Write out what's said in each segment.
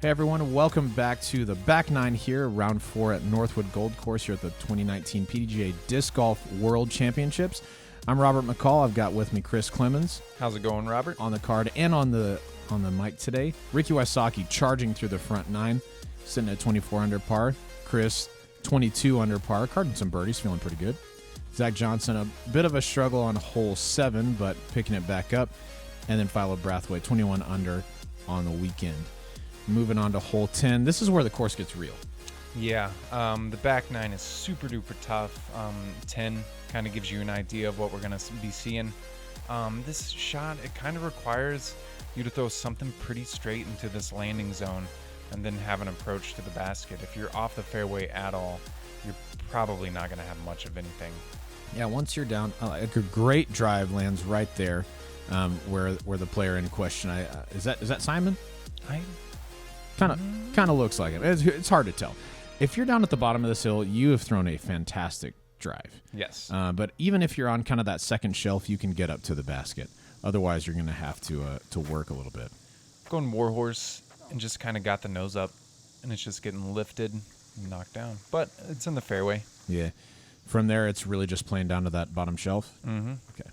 Hey everyone, welcome back to the back nine here, round 4 at Northwood Gold course here at the 2019 PDGA Disc Golf World Championships. I'm Robert McCall. I've got with me Chris Clemons. How's it going, Robert? On the card and on the mic today. Ricky Wysocki charging through the front nine, sitting at 24 under par. Chris 22 under par, carding some birdies, feeling pretty good. Zackeriath Johnson, a bit of a struggle on hole 7, but picking it back up. And then Philo Brathwaite, 21 under on the weekend. Moving on to hole 10. This is where the course gets real. Yeah, the back nine is super duper tough. 10 kind of gives you an idea of what we're going to be seeing. This shot, it kind of requires you to throw something pretty straight into this landing zone and then have an approach to the basket. If you're off the fairway at all, you're probably not going to have much of anything. Yeah, once you're down, a great drive lands right there where the player in question, is that Simon? Kind of looks like it. It's hard to tell. If you're down at the bottom of this hill, you have thrown a fantastic drive. Yes. But even if you're on kind of that second shelf, you can get up to the basket. Otherwise, you're going to have to work a little bit. Going warhorse and just kind of got the nose up, and it's just getting lifted and knocked down. But it's in the fairway. Yeah. From there, it's really just playing down to that bottom shelf? Mm-hmm. Okay.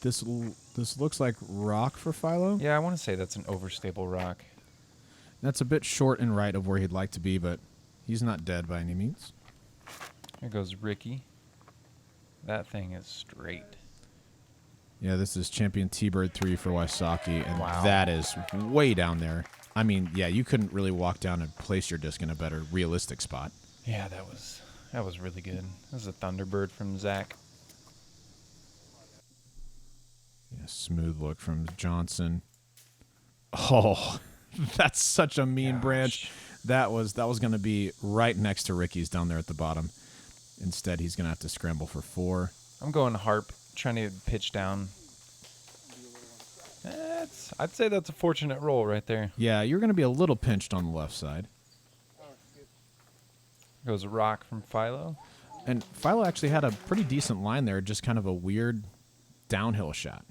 This looks like rock for Philo. Yeah, I want to say that's an overstable rock. That's a bit short and right of where he'd like to be, but he's not dead by any means. There goes Ricky. That thing is straight. Yeah, this is champion T-Bird 3 for Wysocki, and wow. That is way down there. I mean, yeah, you couldn't really walk down and place your disc in a better realistic spot. Yeah, that was really good. This is a Thunderbird from Zach. Yeah, smooth look from Johnson. Oh, that's such a mean branch. That was going to be right next to Ricky's down there at the bottom. Instead, he's going to have to scramble for 4. I'm going harp, trying to pitch down. I'd say that's a fortunate roll right there. Yeah, you're going to be a little pinched on the left side. Goes a rock from Philo. And Philo actually had a pretty decent line there, just kind of a weird downhill shot.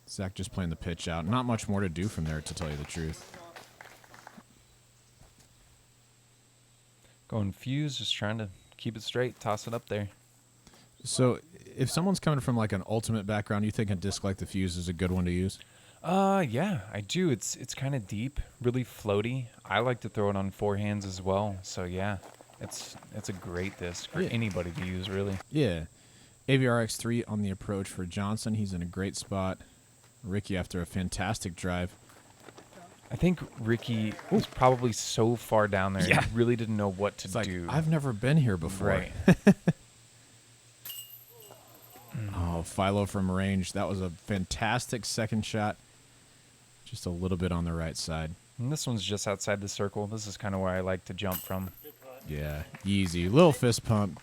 Zach just playing the pitch out. Not much more to do from there, to tell you the truth. Going fuse, just trying to keep it straight, toss it up there. So if someone's coming from like an ultimate background, you think a disc like the fuse is a good one to use? Yeah, I do. It's kind of deep, really floaty. I like to throw it on forehands as well. So yeah, it's a great disc for anybody to use, really. Yeah. AVRX3 on the approach for Johnson. He's in a great spot. Ricky after a fantastic drive. I think Ricky was probably so far down there, he really didn't know what to do. I've never been here before. Right. Oh, Philo from range. That was a fantastic second shot. Just a little bit on the right side. And this one's just outside the circle. This is kind of where I like to jump from. Yeah, easy. Little fist pump.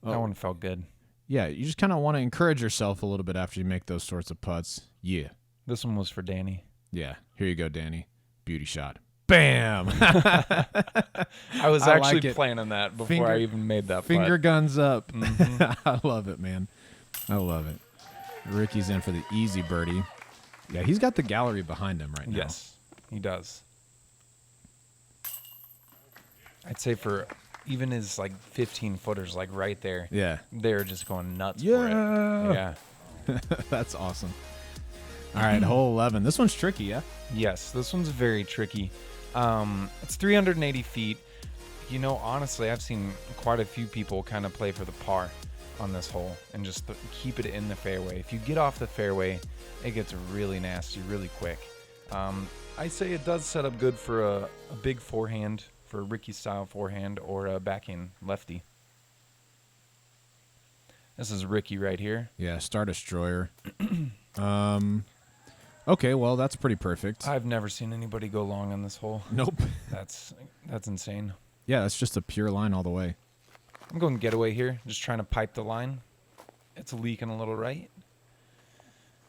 That one felt good. Yeah, you just kind of want to encourage yourself a little bit after you make those sorts of putts. Yeah. This one was for Danny. Yeah, here you go, Danny. Beauty shot. Bam! I was actually planning that before I even made that finger putt. guns up. Mm-hmm. I love it, man. I love it. Ricky's in for the easy birdie. Yeah, he's got the gallery behind him right now. Yes, he does. I'd say for even his like 15-footers, like right there. Yeah. They're just going nuts for it. Yeah. That's awesome. All right, hole 11. This one's tricky, yeah? Yes, this one's very tricky. It's 380 feet. You know, honestly, I've seen quite a few people kind of play for the par on this hole and just keep it in the fairway. If you get off the fairway, it gets really nasty really quick. I say it does set up good for a big forehand, for a Ricky-style forehand or a backhand lefty. This is Ricky right here. Yeah, Star Destroyer. Okay, well, that's pretty perfect. I've never seen anybody go long on this hole. Nope. That's insane. Yeah, that's just a pure line all the way. I'm going getaway here, just trying to pipe the line. It's leaking a little right.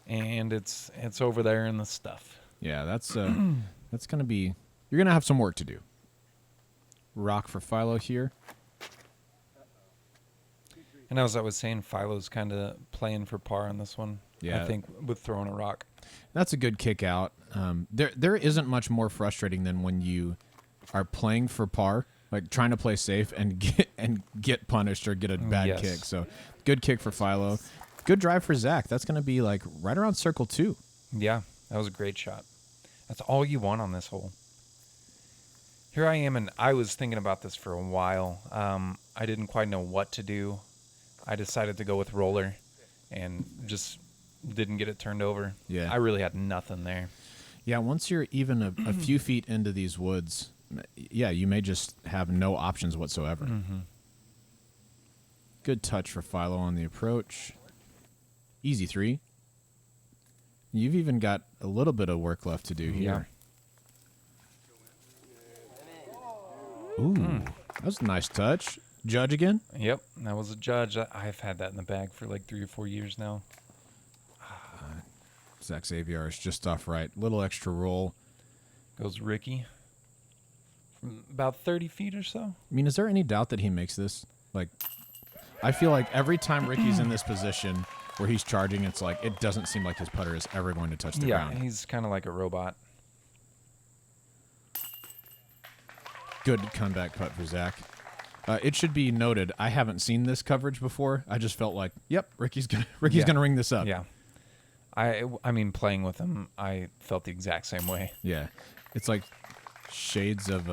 And it's over there in the stuff. Yeah, that's going to be... You're going to have some work to do. Rock for Philo here. And as I was saying, Philo's kind of playing for par on this one. Yeah. I think, with throwing a rock. That's a good kick out. There isn't much more frustrating than when you are playing for par, like trying to play safe and get punished or get a bad kick. So good kick for Philo. Good drive for Zach. That's going to be like right around circle 2. Yeah, that was a great shot. That's all you want on this hole. Here I am, and I was thinking about this for a while. I didn't quite know what to do. I decided to go with roller and just didn't get it turned over. Yeah. I really had nothing there. Yeah, once you're even a few feet into these woods, yeah, you may just have no options whatsoever. Mm-hmm. Good touch for Philo on the approach. Easy 3. You've even got a little bit of work left to do here. Ooh, that was a nice touch. Judge again? Yep, that was a judge. I've had that in the bag for like 3 or 4 years now. Zach Xavier is just off right. Little extra roll. Goes Ricky. From about 30 feet or so. I mean, is there any doubt that he makes this? Like, I feel like every time Ricky's in this position where he's charging, it's like it doesn't seem like his putter is ever going to touch the ground. Yeah, he's kind of like a robot. Good comeback putt for Zach. It should be noted, I haven't seen this coverage before. I just felt like, yep, Ricky's gonna ring this up. Yeah. I mean, playing with him, I felt the exact same way. Yeah. It's like shades of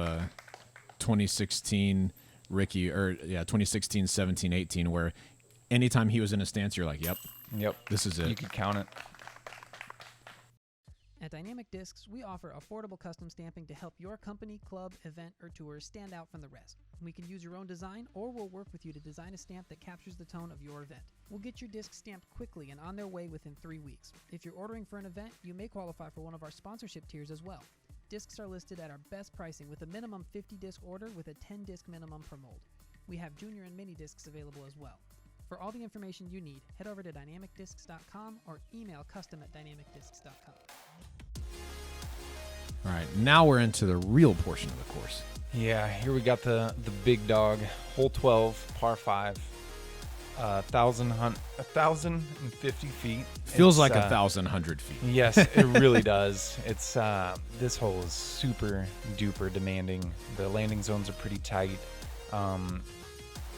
2016 Ricky, or 2016, 17, 18, where anytime he was in a stance, you're like, yep, this is it. You could count it. At Dynamic Discs, we offer affordable custom stamping to help your company, club, event, or tour stand out from the rest. We can use your own design, or we'll work with you to design a stamp that captures the tone of your event. We'll get your discs stamped quickly and on their way within 3 weeks. If you're ordering for an event, you may qualify for one of our sponsorship tiers as well. Discs are listed at our best pricing with a minimum 50 disc order with a 10 disc minimum per mold. We have junior and mini discs available as well. For all the information you need, head over to dynamicdiscs.com or email custom@dynamicdiscs.com. All right, now we're into the real portion of the course. Yeah, here we got the big dog, hole 12, par 5, 1,050 feet. Feels like 1,100 feet. Yes, it really does. It's this hole is super duper demanding. The landing zones are pretty tight.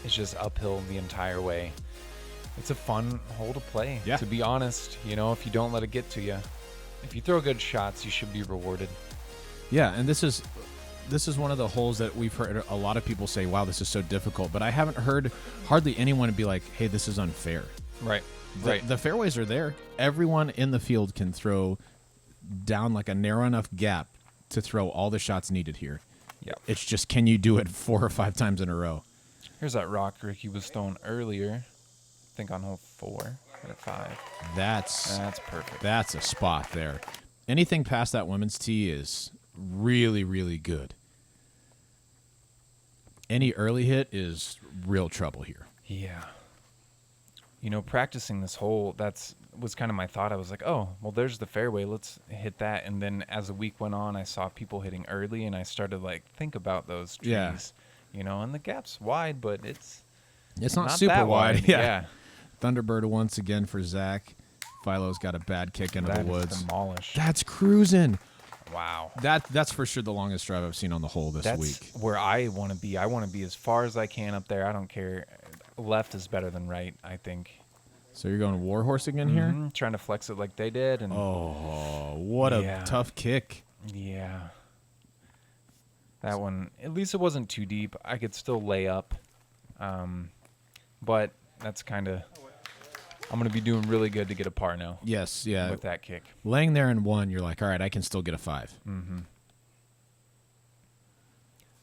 It's just uphill the entire way. It's a fun hole to play. Yeah. To be honest, if you don't let it get to you, if you throw good shots, you should be rewarded. Yeah, and this is one of the holes that we've heard a lot of people say, wow, this is so difficult. But I haven't heard hardly anyone be like, hey, this is unfair. Right. The fairways are there. Everyone in the field can throw down like a narrow enough gap to throw all the shots needed here. Yeah. It's just, can you do it 4 or 5 times in a row? Here's that rock Ricky was throwing earlier. I think on hole 4 or 5. That's perfect. That's a spot there. Anything past that women's tee is really, really good. Any early hit is real trouble here. Yeah. Practicing this hole, was kind of my thought. I was like, oh, well, there's the fairway. Let's hit that. And then as the week went on, I saw people hitting early, and I started think about those trees. Yeah. And the gap's wide, but it's not super that wide. Yeah. Thunderbird once again for Zach. Philo's got a bad kick into the woods. Demolished. That's cruising. Wow. That's for sure the longest drive I've seen on the hole this week. That's where I want to be. I want to be as far as I can up there. I don't care. Left is better than right, I think. So you're going Warhorse again here? Trying to flex it like they did. And oh, what a tough kick. Yeah. That one, at least it wasn't too deep. I could still lay up. But that's kind of... I'm going to be doing really good to get a par now. Yes, yeah. With that kick. Laying there in 1, you're like, all right, I can still get a 5. Mm-hmm.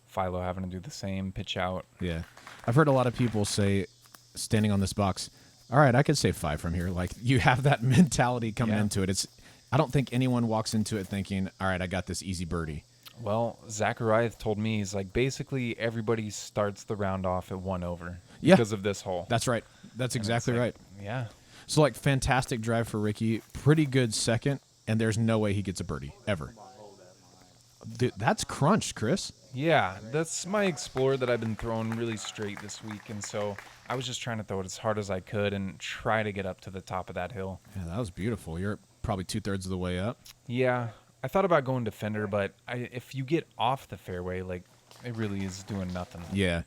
Philo having to do the same, pitch out. Yeah. I've heard a lot of people say, standing on this box, all right, I could say 5 from here. Like, you have that mentality coming into it. I don't think anyone walks into it thinking, all right, I got this easy birdie. Well, Zackeriath told me, he's like, basically everybody starts the round off at 1 over because of this hole. That's right. That's exactly right. Yeah. So, fantastic drive for Ricky. Pretty good second, and there's no way he gets a birdie, ever. That's crunched, Chris. Yeah, that's my Explorer that I've been throwing really straight this week, and so I was just trying to throw it as hard as I could and try to get up to the top of that hill. Yeah, that was beautiful. You're probably 2/3 of the way up. Yeah, I thought about going defender, but if you get off the fairway, like, it really is doing nothing. Yeah. A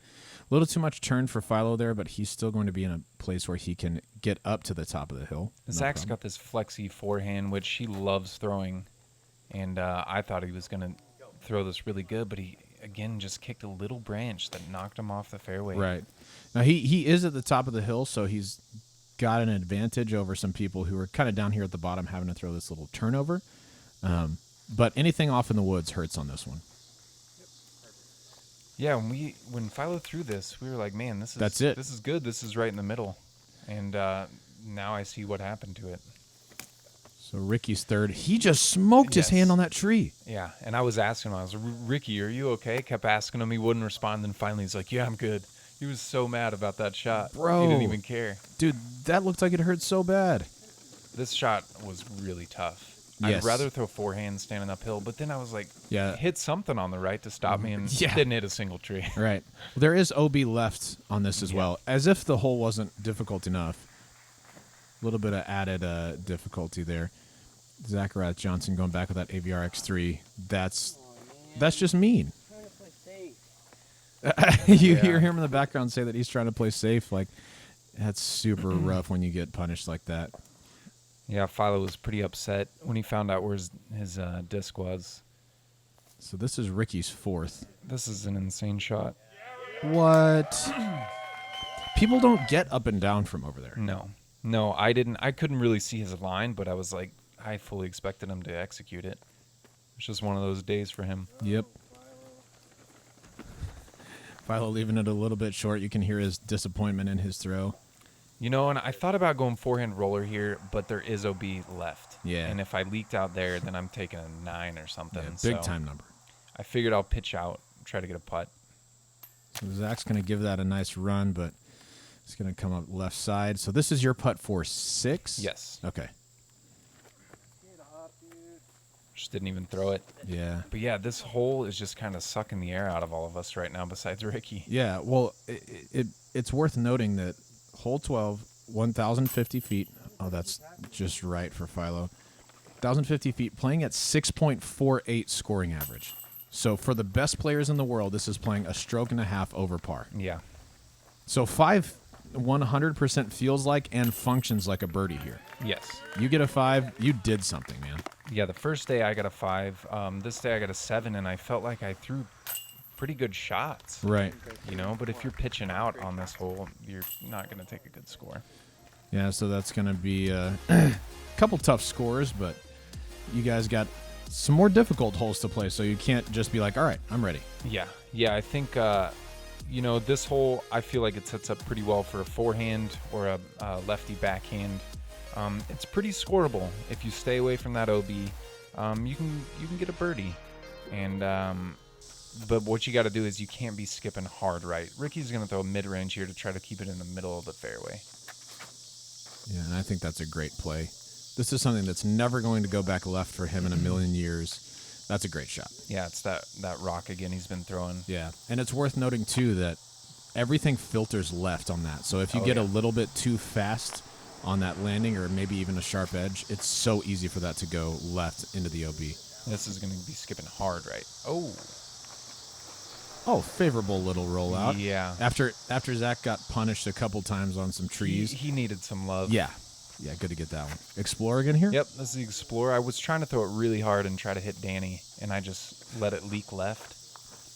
little too much turn for Philo there, but he's still going to be in a place where he can get up to the top of the hill. Zach's got this flexy forehand, which he loves throwing, and I thought he was going to throw this really good, but he, again, just kicked a little branch that knocked him off the fairway. Right. Now, he is at the top of the hill, so he's got an advantage over some people who are kind of down here at the bottom having to throw this little turnover. But anything off in the woods hurts on this one. Yeah, when Philo threw this, we were like, man, That's it. This is good. This is right in the middle. And now I see what happened to it. So Ricky's third. He just smoked his hand on that tree. Yeah, and I was asking him, I was like, Ricky, are you okay? Kept asking him. He wouldn't respond. Then finally he's like, yeah, I'm good. He was so mad about that shot. Bro. He didn't even care. Dude, that looked like it hurt so bad. This shot was really tough. Yes. I'd rather throw forehand standing uphill, but then I was like, hit something on the right to stop me, and didn't hit a single tree. Right. There is OB left on this as well, as if the hole wasn't difficult enough. A little bit of added difficulty there. Zackeriath Johnson going back with that AVR X3. That's just mean. You hear him in the background say that he's trying to play safe. Like, that's super rough when you get punished like that. Yeah, Philo was pretty upset when he found out where his disc was. So this is Ricky's fourth. This is an insane shot. What? People don't get up and down from over there. No, I didn't. I couldn't really see his line, but I was like, I fully expected him to execute it. It's just one of those days for him. Yep. Philo leaving it a little bit short. You can hear his disappointment in his throw. You know, and I thought about going forehand roller here, but there is OB left. Yeah. And if I leaked out there, then I'm taking a 9 or something. Yeah, big time number. I figured I'll pitch out, try to get a putt. So Zach's going to give that a nice run, but it's going to come up left side. So this is your putt for 6? Yes. Okay. Just didn't even throw it. Yeah. But yeah, this hole is just kind of sucking the air out of all of us right now besides Ricky. Yeah, well, it's worth noting that hole 12, 1,050 feet. Oh, that's just right for Philo. 1,050 feet, playing at 6.48 scoring average. So for the best players in the world, this is playing a stroke and a half over par. Yeah. So 5 100% feels like and functions like a birdie here. Yes. You get a 5, you did something, man. Yeah, the first day I got a 5. This day I got a 7, and I felt like I threw pretty good shots. Right. You know, but if you're pitching out on this hole, you're not going to take a good score. Yeah, so that's going to be a couple tough scores, but you guys got some more difficult holes to play, so you can't just be like, all right, I'm ready. Yeah, I think, you know, this hole, I feel like it sets up pretty well for a forehand or a lefty backhand. It's pretty scoreable. If you stay away from that OB, you can get a birdie. And but what you got to do is you can't be skipping hard right. Ricky's going to throw a mid-range here to try to keep it in the middle of the fairway. Yeah, and I think that's a great play. This is something that's never going to go back left for him in a million years. That's a great shot. Yeah, it's that rock again he's been throwing. Yeah, and it's worth noting, too, that everything filters left on that. So if you get a little bit too fast on that landing or maybe even a sharp edge, it's so easy for that to go left into the OB. This is going to be skipping hard right. Oh, favorable little rollout. Yeah. After Zach got punished a couple times on some trees. He needed some love. Yeah, good to get that one. Explorer again here? Yep, this is the Explorer. I was trying to throw it really hard and try to hit Danny, and I just let it leak left.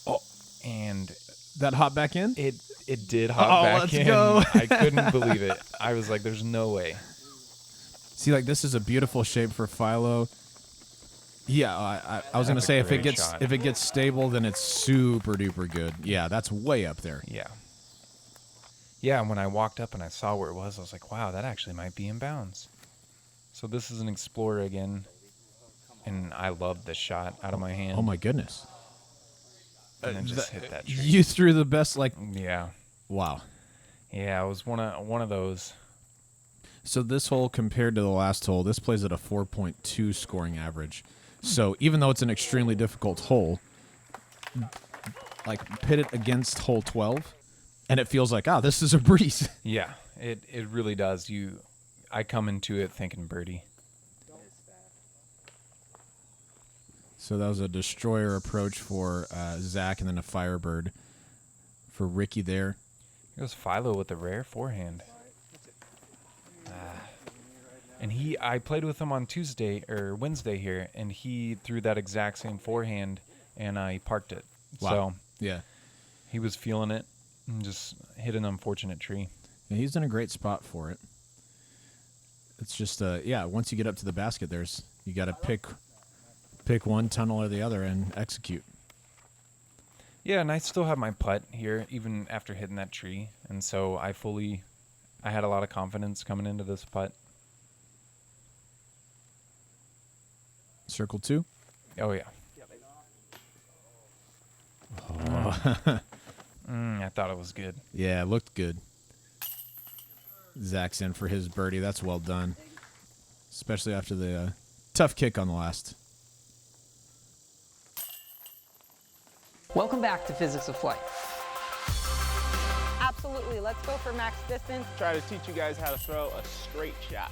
Oh. And that hop back in? It did hop back in. Let's go. I couldn't believe it. I was like, there's no way. See, like, this is a beautiful shape for Philo. Yeah, I was going to say if it gets stable, then it's super duper good. Yeah, that's way up there. Yeah. Yeah, and when I walked up and I saw where it was, I was like, wow, that actually might be in bounds. So this is an Explorer again, and I love this shot out of my hand. Oh, my goodness. And then just hit that tree. You threw the best, like... Yeah. Wow. Yeah, it was one of those. So this hole compared to the last hole, this plays at a 4.2 scoring average. So even though it's an extremely difficult hole, like pit it against hole 12, And it feels like, this is a breeze. Yeah, it really does. I come into it thinking birdie. So that was a destroyer approach for Zach, and then a Firebird for Ricky there. Here goes Philo with the rare forehand. And I played with him on Wednesday here, and he threw that exact same forehand, and he parked it. Wow. So Yeah. he was feeling it and just hit an unfortunate tree. Yeah, he's in a great spot for it. It's just, once you get up to the basket, you got to pick one tunnel or the other and execute. Yeah, and I still have my putt here, even after hitting that tree. And so I had a lot of confidence coming into this putt. Circle 2. Oh, yeah. Oh. I thought it was good. Yeah, it looked good. Zach's in for his birdie. That's well done. Especially after the tough kick on the last. Welcome back to Physics of Flight. Absolutely. Let's go for max distance. Try to teach you guys how to throw a straight shot.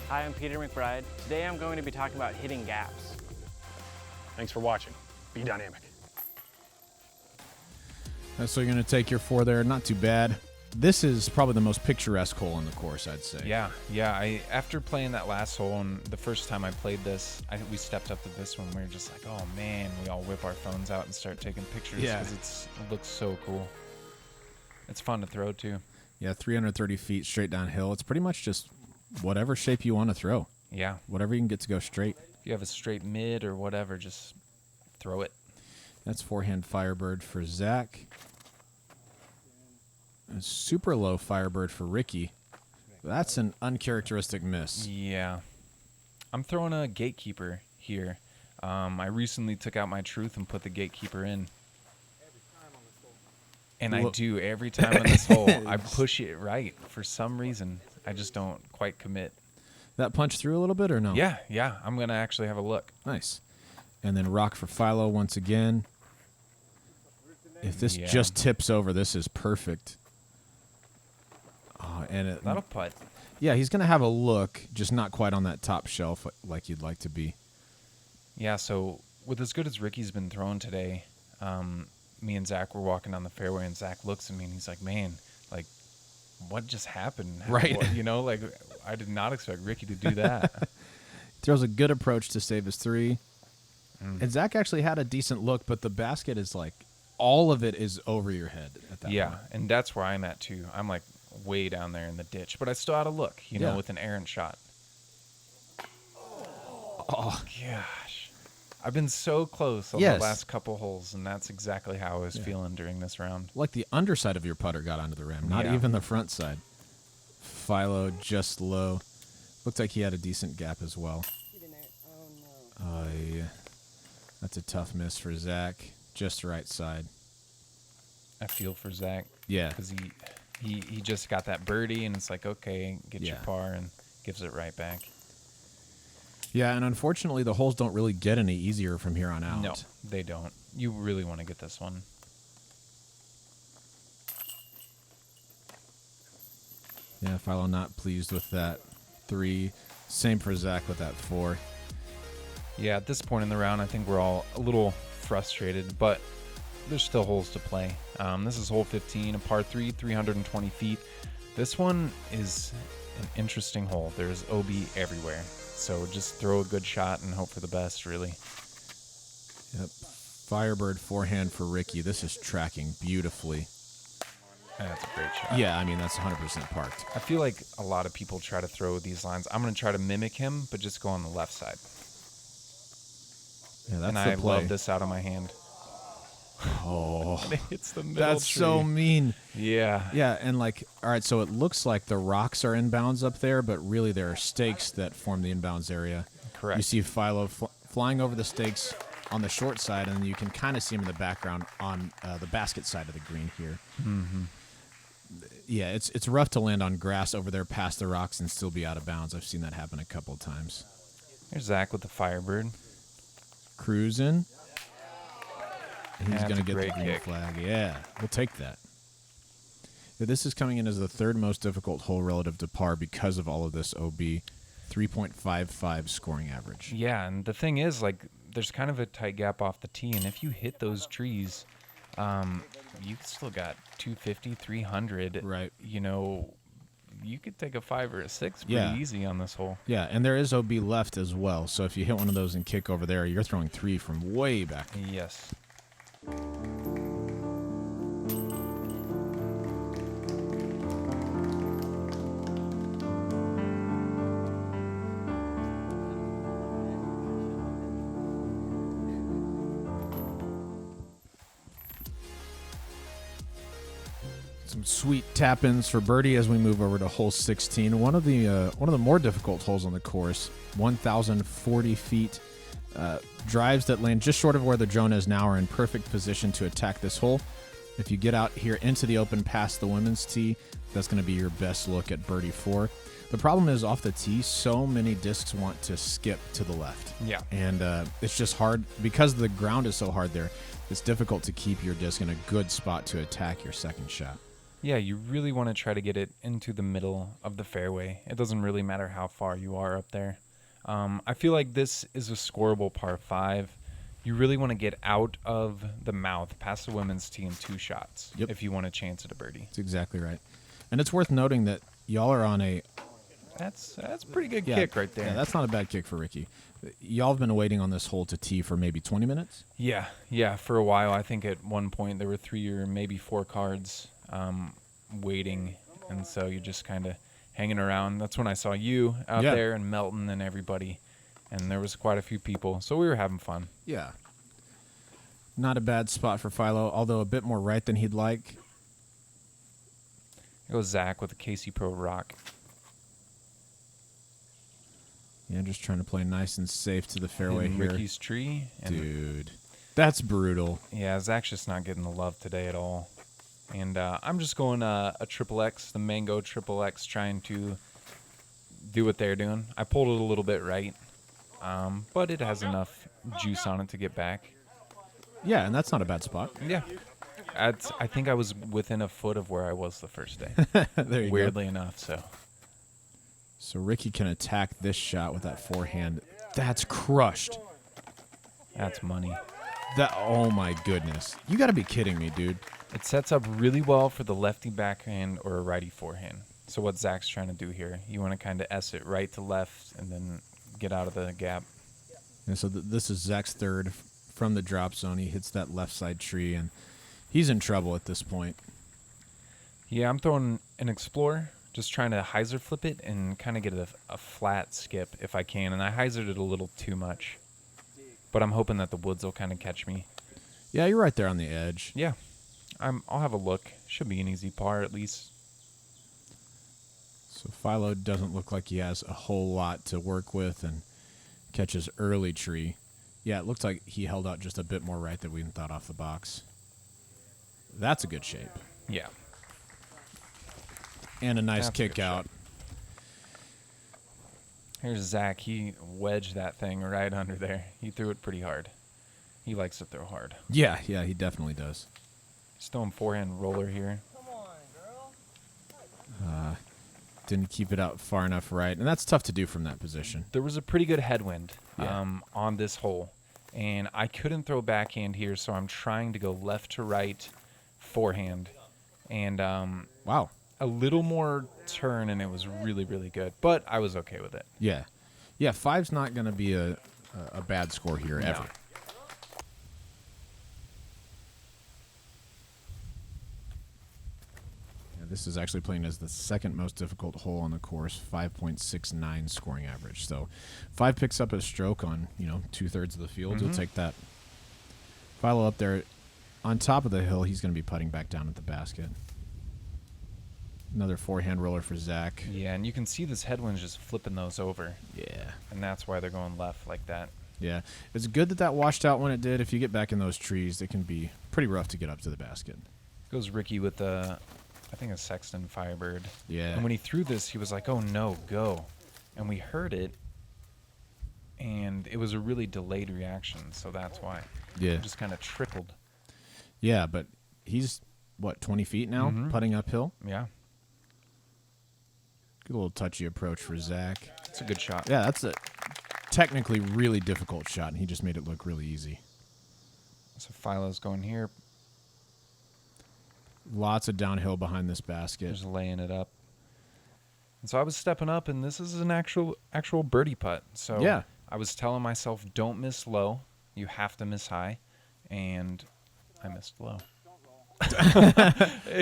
Hi, I'm Peter McBride. Today I'm going to be talking about hitting gaps. Thanks for watching. Be dynamic. So you're going to take your 4 there. Not too bad. This is probably the most picturesque hole in the course, I'd say. Yeah. After playing that last hole, and the first time I played this, we stepped up to this one. We were just like, oh man, we all whip our phones out and start taking pictures because it looks so cool. It's fun to throw too. Yeah, 330 feet straight downhill. It's pretty much just whatever shape you want to throw. Yeah. Whatever you can get to go straight. If you have a straight mid or whatever, just throw it. That's forehand Firebird for Zach. A super low Firebird for Ricky. That's an uncharacteristic miss. Yeah. I'm throwing a gatekeeper here. I recently took out my truth and put the gatekeeper in. And I do every time on this hole. I push it right for some reason. I just don't quite commit. That punch through a little bit or no? Yeah. I'm going to actually have a look. Nice. And then rock for Philo once again. If this just tips over, this is perfect. That'll putt. Yeah, he's going to have a look, just not quite on that top shelf like you'd like to be. Yeah, so with as good as Ricky's been throwing today, me and Zach were walking down the fairway, and Zach looks at me, and he's like, man, like, what just happened? Right. Like, I did not expect Ricky to do that. Throws a good approach to save his 3. And Zach actually had a decent look, but the basket is like, all of it is over your head at that point. And that's where I'm at, too. I'm, like, way down there in the ditch, but I still had a look, with an errant shot. Oh, gosh. I've been so close on the last couple holes, and that's exactly how I was feeling during this round. Like the underside of your putter got onto the rim, not even the front side. Philo just low. Looked like he had a decent gap as well. Yeah. That's a tough miss for Zach. Just right side. I feel for Zach. Yeah. Because he just got that birdie, and it's like, okay, get your par, and gives it right back. Yeah, and unfortunately, the holes don't really get any easier from here on out. No, they don't. You really want to get this one. Yeah, Philo not pleased with that 3. Same for Zach with that 4. Yeah, at this point in the round, I think we're all a little frustrated, but there's still holes to play. This is hole 15, a par 3, 320 feet. This one is an interesting hole. There's OB everywhere. So just throw a good shot and hope for the best, really. Yep. Firebird forehand for Ricky. This is tracking beautifully. That's a great shot. Yeah, I mean, that's 100% parked. I feel like a lot of people try to throw these lines. I'm going to try to mimic him, but just go on the left side. Yeah, that's and the I play. love this out of my hand. Oh, it's the middle that's tree. so mean. Yeah. Yeah, and like, all right, so it looks like the rocks are inbounds up there, but really there are stakes that form the inbounds area. Correct. You see Philo flying over the stakes on the short side, and you can kind of see him in the background on the basket side of the green here. Mm-hmm. Yeah, it's rough to land on grass over there past the rocks and still be out of bounds. I've seen that happen a couple of times. Here's Zach with the Firebird. Cruising. He's That's going to a get the great green kick. flag. Yeah, we'll take that. This is coming in as the third most difficult hole relative to par because of all of this OB. 3.55 scoring average. Yeah, and the thing is, like, there's kind of a tight gap off the tee, and if you hit those trees, you still got 250, 300. Right. You know, you could take a 5 or a 6 pretty easy on this hole. Yeah, and there is OB left as well. So if you hit one of those and kick over there, you're throwing 3 from way back. Yes. Some sweet tap-ins for birdie as we move over to hole 16. One of the more difficult holes on the course. 1,040 feet. Drives that land just short of where the drone is now are in perfect position to attack this hole. If you get out here into the open past the women's tee, that's going to be your best look at birdie 4. The problem is off the tee, so many discs want to skip to the left. Yeah. And it's just hard because the ground is so hard there. It's difficult to keep your disc in a good spot to attack your second shot. Yeah, you really want to try to get it into the middle of the fairway. It doesn't really matter how far you are up there. I feel like this is a scoreable par 5. You really want to get out of the mouth past the women's tee in 2 shots if you want a chance at a birdie. That's exactly right. And it's worth noting that y'all are on a... That's a pretty good kick right there. Yeah, that's not a bad kick for Ricky. Y'all have been waiting on this hole to tee for maybe 20 minutes? Yeah, for a while. I think at one point there were 3 or maybe 4 cards waiting, and so you're just kind of hanging around. That's when I saw you out there and Melton and everybody, and there was quite a few people, so we were having fun. Yeah. Not a bad spot for Philo, although a bit more right than he'd like. It goes Zach with the KC Pro Rock. Yeah, just trying to play nice and safe to the fairway here. Ricky's tree. And dude, that's brutal. Yeah, Zach's just not getting the love today at all. And I'm just going a triple X, the Mango triple X, trying to do what they're doing. I pulled it a little bit right, but it has enough juice on it to get back. Yeah, and that's not a bad spot. Yeah. I think I was within a foot of where I was the first day. There you Weirdly enough, so. So Ricky can attack this shot with that forehand. That's crushed. That's money. Oh my goodness. You got to be kidding me, dude. It sets up really well for the lefty backhand or a righty forehand. So what Zach's trying to do here, you want to kind of S it right to left and then get out of the gap. And so this is Zach's third from the drop zone. He hits that left side tree, and he's in trouble at this point. Yeah, I'm throwing an Explorer, just trying to hyzer flip it and kind of get a flat skip if I can. And I hyzered it a little too much. But I'm hoping that the woods will kind of catch me. Yeah, you're right there on the edge. Yeah. I'll have a look. Should be an easy par at least. So Philo doesn't look like he has a whole lot to work with and catches early tree. Yeah, it looks like he held out just a bit more right than we thought off the box. That's a good shape. Yeah. And a nice kick out. Here's Zach. He wedged that thing right under there. He threw it pretty hard. He likes to throw hard. Yeah, he definitely does. Just throwing forehand roller here. Didn't keep it out far enough right, and that's tough to do from that position. There was a pretty good headwind on this hole, and I couldn't throw backhand here, so I'm trying to go left to right forehand. And wow, a little more turn, and it was really, really good. But I was okay with it. Yeah. 5's not going to be a bad score here ever. This is actually playing as the second most difficult hole on the course, 5.69 scoring average. So 5 picks up a stroke on, 2/3 of the field. You'll take that. Philo up there on top of the hill, he's going to be putting back down at the basket. Another forehand roller for Zach. Yeah, and you can see this headwind's just flipping those over. Yeah. And that's why they're going left like that. Yeah. It's good that washed out when it did. If you get back in those trees, it can be pretty rough to get up to the basket. Goes Ricky with I think a Sexton Firebird. Yeah. And when he threw this, he was like, oh, no, go. And we heard it, and it was a really delayed reaction, so that's why. Yeah. It just kind of trickled. Yeah, but he's what, 20 feet now, putting uphill. Yeah. Good little touchy approach for Zach. It's a good shot. Yeah, that's a technically really difficult shot, and he just made it look really easy. So Philo's going here. Lots of downhill behind this basket. Just laying it up. And so I was stepping up, and this is an actual birdie putt. So yeah. I was telling myself, don't miss low. You have to miss high. And I missed low.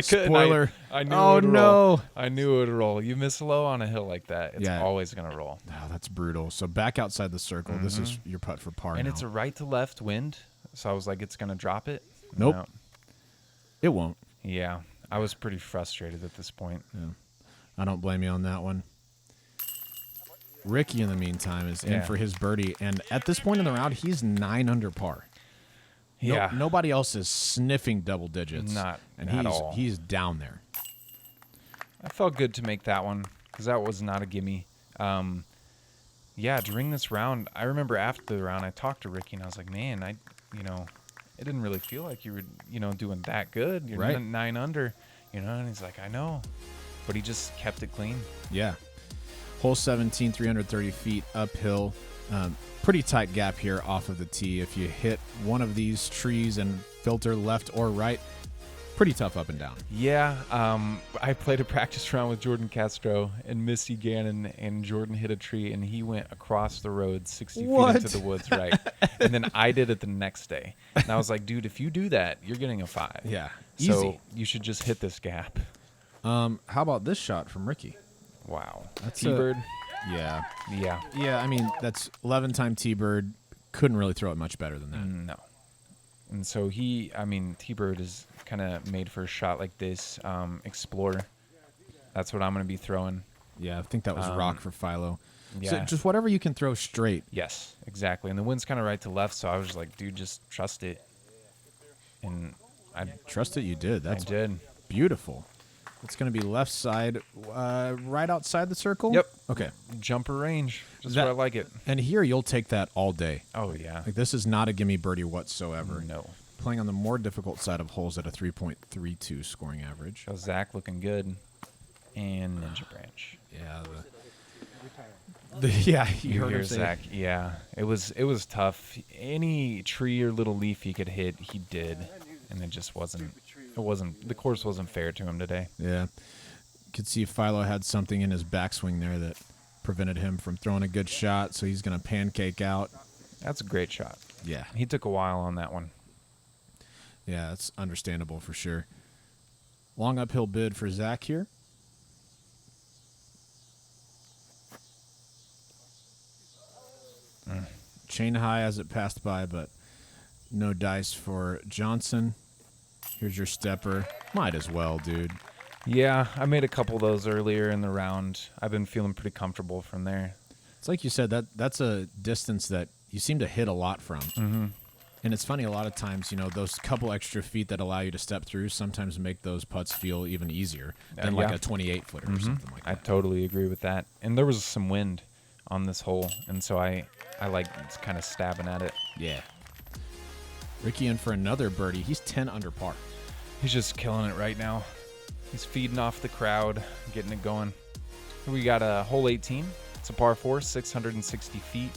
Spoiler. I knew oh, it would no. roll. I knew it would roll. You miss low on a hill like that, it's always going to roll. Oh, that's brutal. So back outside the circle. This is your putt for par And now. it's a right to left wind. So I was like, it's going to drop it. Nope. No. It won't. Yeah. I was pretty frustrated at this point. Yeah. I don't blame you on that one. Ricky, in the meantime, is in for his birdie. And at this point in the round, he's 9 under par. Yeah. Nobody else is sniffing double digits. Not and at all. He's down there. I felt good to make that one because that was not a gimme. Yeah, during this round, I remember after the round, I talked to Ricky and I was like, man, it didn't really feel like you were, doing that good. You're right. 9 under, and he's like, I know. But he just kept it clean. Yeah. Hole 17, 330 feet uphill. Pretty tight gap here off of the tee. If you hit one of these trees and filter left or right, pretty tough up and down. Yeah. I played a practice round with Jordan Castro and Misty Gannon, and Jordan hit a tree, and he went across the road 60 feet into the woods, right? And then I did it the next day. And I was like, dude, if you do that, you're getting a 5. Yeah. So Easy. you should just hit this gap. How about this shot from Ricky? Wow. That's T-Bird. Yeah. Yeah. Yeah, I mean, that's 11-time T-Bird. Couldn't really throw it much better than that. No. And so T-Bird is kind of made for a shot like this. Explorer. That's what I'm going to be throwing. Yeah, I think that was rock for Philo. Yeah. So just whatever you can throw straight. Yes, exactly. And the wind's kind of right to left, so I was just like, dude, just trust it. And I Trust it you did. That's did. beautiful. It's going to be left side, right outside the circle? Yep. Okay. Jumper range. Just That- where I like it. And here you'll take that all day. Oh, yeah. Like, this is not a gimme birdie whatsoever. No. Playing on the more difficult side of holes at a 3.32 scoring average. So Zach looking good. And Ninja Branch. Yeah. Yeah, you heard hear him say Zach. Yeah. It was tough. Any tree or little leaf he could hit, he did. And it just wasn't. The course wasn't fair to him today. Yeah. Could see Philo had something in his backswing there that prevented him from throwing a good shot, so he's going to pancake out. That's a great shot. Yeah. He took a while on that one. Yeah, that's understandable for sure. Long uphill bid for Zach here. Chain high as it passed by, but no dice for Johnson. Here's your stepper. Might as well, dude. Yeah, I made a couple of those earlier in the round. I've been feeling pretty comfortable from there. It's like you said, that's a distance that you seem to hit a lot from. Mm-hmm. And it's funny, a lot of times, those couple extra feet that allow you to step through sometimes make those putts feel even easier than like a 28-footer or something like I that. totally agree with that. And there was some wind on this hole, and so I like kind of stabbing at it. Yeah. Ricky in for another birdie. He's 10 under par. He's just killing it right now. He's feeding off the crowd, getting it going. We got a hole 18. It's a par 4, 660 feet.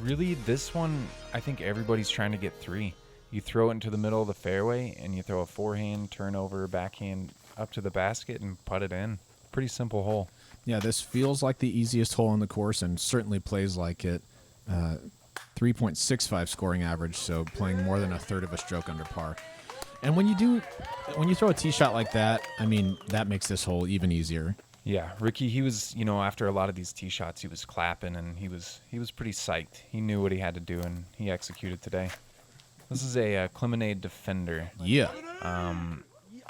Really, this one, I think everybody's trying to get 3. You throw it into the middle of the fairway, and you throw a forehand, turnover, backhand up to the basket, and putt it in. Pretty simple hole. Yeah, this feels like the easiest hole on the course and certainly plays like it. 3.65 scoring average, so playing more than a third of a stroke under par. And when you throw a tee shot like that, I mean, that makes this hole even easier. Yeah, Ricky, he was, after a lot of these tee shots, he was clapping, and he was pretty psyched. He knew what he had to do, and he executed today. This is a Clemons Defender. Yeah.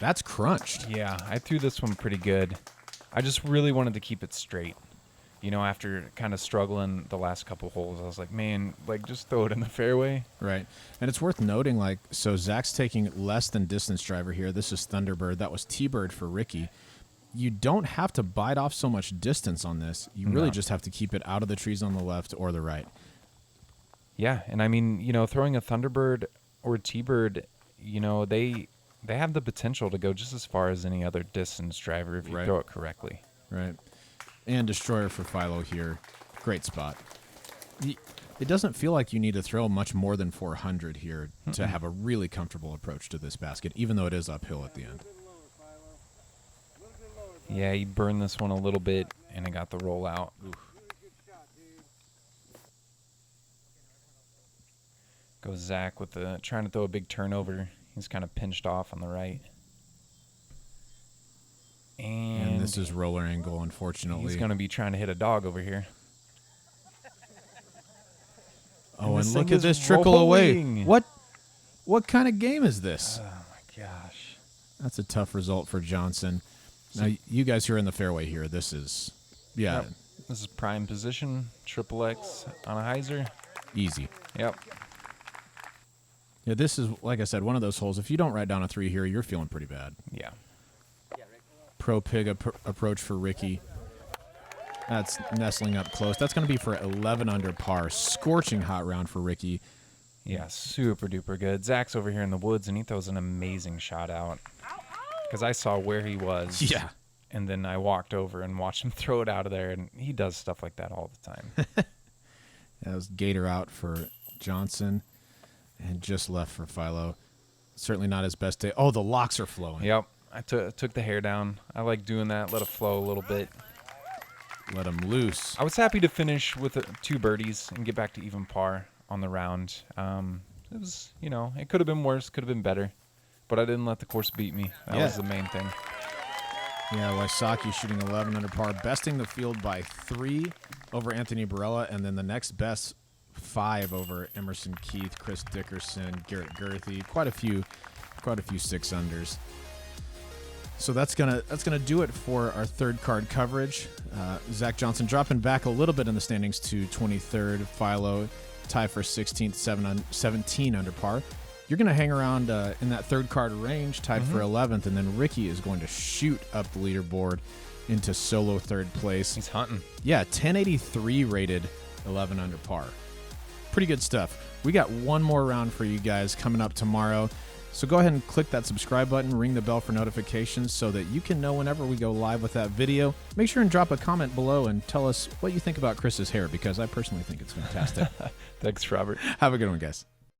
That's crunched. Yeah, I threw this one pretty good. I just really wanted to keep it straight. After kind of struggling the last couple holes, I was like, man, just throw it in the fairway. Right. And it's worth noting, so Zach's taking less than distance driver here. This is Thunderbird. That was T-Bird for Ricky. You don't have to bite off so much distance on this. You really just have to keep it out of the trees on the left or the right. Yeah, and I mean, throwing a Thunderbird or a T-Bird, they have the potential to go just as far as any other distance driver if you Right. throw it correctly. Right. And destroyer for Philo here. Great spot. It doesn't feel like you need to throw much more than 400 here to have a really comfortable approach to this basket, even though it is uphill at the end. Yeah, he burned this one a little bit, and it got the roll out. Goes Zach with the trying to throw a big turnover. He's kind of pinched off on the right. And this is roller angle, unfortunately. He's going to be trying to hit a dog over here. Oh, this and look thing at this is trickle away. rolling. What kind of game is this? Oh, my gosh. That's a tough result for Johnson. Now, you guys who are in the fairway here, this is, yeah, Yep. This is prime position, triple X on a hyzer. easy. Yep. Yeah, this is, like I said, one of those holes. If you don't write down a 3 here, you're feeling pretty bad. Yeah. Pro pig approach for Ricky. That's nestling up close. That's going to be for 11 under par. Scorching hot round for Ricky. Yeah, super duper good. Zach's over here in the woods, and he throws an amazing shot out. Because I saw where he was. Yeah. And then I walked over and watched him throw it out of there, and he does stuff like that all the time. That was Gator out for Johnson. And just left for Philo. Certainly not his best day. Oh, the locks are flowing. Yep. I took the hair down. I like doing that. Let it flow a little bit. Let him loose. I was happy to finish with 2 birdies and get back to even par on the round. It was, it could have been worse, could have been better, but I didn't let the course beat me. That was the main thing. Yeah, Wysocki shooting 11 under par, besting the field by 3 over Anthony Barella, and then the next best 5 over Emerson Keith, Chris Dickerson, Garrett Girthy, quite a few 6 unders. So that's gonna do it for our third card coverage. Zach Johnson dropping back a little bit in the standings to 23rd. Philo tie for 16th, 17 under par. You're going to hang around in that third card range, tied for 11th, and then Ricky is going to shoot up the leaderboard into solo third place. He's hunting. Yeah, 1083 rated, 11 under par. Pretty good stuff. We got one more round for you guys coming up tomorrow. So go ahead and click that subscribe button, ring the bell for notifications so that you can know whenever we go live with that video. Make sure and drop a comment below and tell us what you think about Chris's hair, because I personally think it's fantastic. Thanks, Robert. Have a good one, guys.